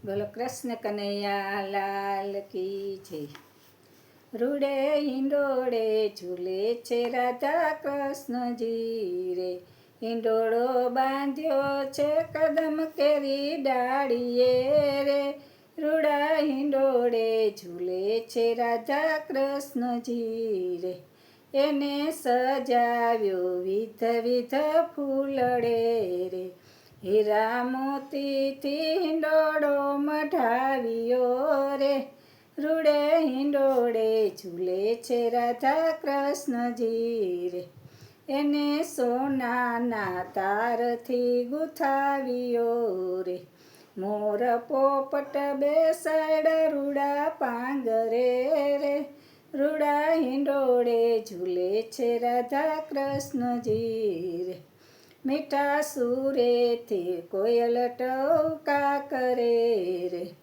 બોલો કૃષ્ણ કનૈયા લાલ કી જય. રૂડે હિંડોળે ઝૂલે છે રાધા કૃષ્ણજી રે. હિંડોળો બાંધ્યો છે કદમ કેરી ડાળીએ રે. રૂડા હિંડોળે ઝૂલે છે રાધા કૃષ્ણજી રે. એને સજાવ્યો વિધ વિધ ફૂલડે રે. હીરા મોતીથી હિંડોળો મઢાવ્યો રે. રૂડે હિંડોળે ઝૂલે છે રાધા કૃષ્ણજી રે. એને સોનાના તારથી ગુથાવ્યો રે. મોર પોપટ બેસાડ રૂડા પાંગરે રે. રૂડા હિંડોળે ઝૂલે છે રાધા કૃષ્ણજી રે. મીઠા સુરેથી કોયલ ટહુકા કરે રે.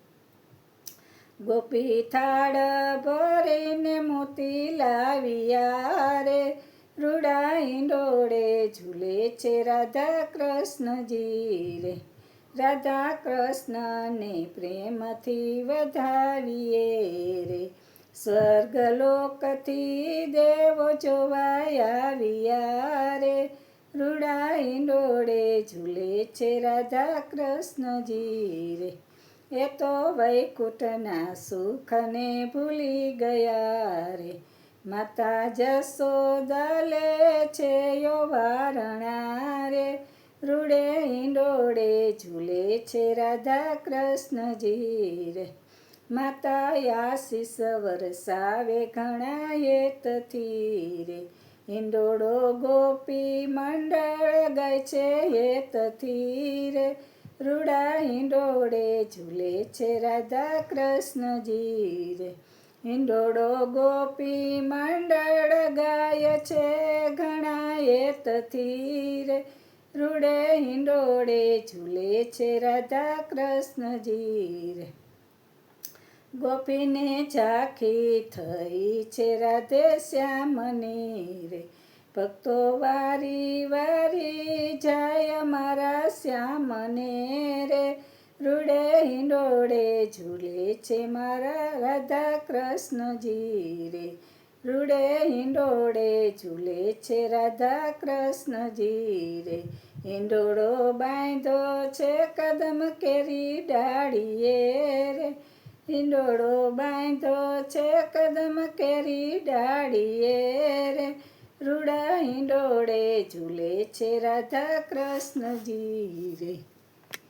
ગોપી થાળ ભરીને મોતી લાવ્યા રે. રૂડા હિંડોળે ઝૂલે છે રાધા કૃષ્ણજી રે. રાધા કૃષ્ણને પ્રેમથી વધાવીએ રે. સ્વર્ગલોકથી દેવો જોવા આવ્યા રે. રૂડા હિંડોળે ઝૂલે છે રાધા કૃષ્ણજી રે. એ તો વૈકુંઠના સુખને ભૂલી ગયા રે. માતા જશોદા લે છે વારણા રે. રૂડે હિંડોળે ઝૂલે છે રાધા કૃષ્ણજી રે. માતા આશીષ વરસાવે ઘણા હેતથી રે. હિંડોળો ગોપી મંડળ ગાય છે હેતથી રે. રૂડા હિંડોળે ઝૂલે છે રાધા કૃષ્ણજી રે. હિંડોળો ગોપી મંડળ ગાય છે ઘણા હેતથી રે. રૂડે હિંડોળે ઝૂલે છે રાધા કૃષ્ણજી રે. ગોપીને ઝાંખી થઈ છે રાધે શ્યામની રે. ભક્તો વારી વારી જાય મારા શ્યામને રે. રૂડે હિંડોળે ઝૂલે છે મારા રાધા કૃષ્ણજી રે. રૂડે હિંડોળે ઝૂલે છે રાધા કૃષ્ણજી રે. હિંડોળો બાંધો છે કદમ કેરી ડાળીએ રે. હિંડોળો બાંધો છે કદમ કેરી ડાળીએ રે. રૂડા હિંડોળે ઝૂલે છે રાધા કૃષ્ણજી રે.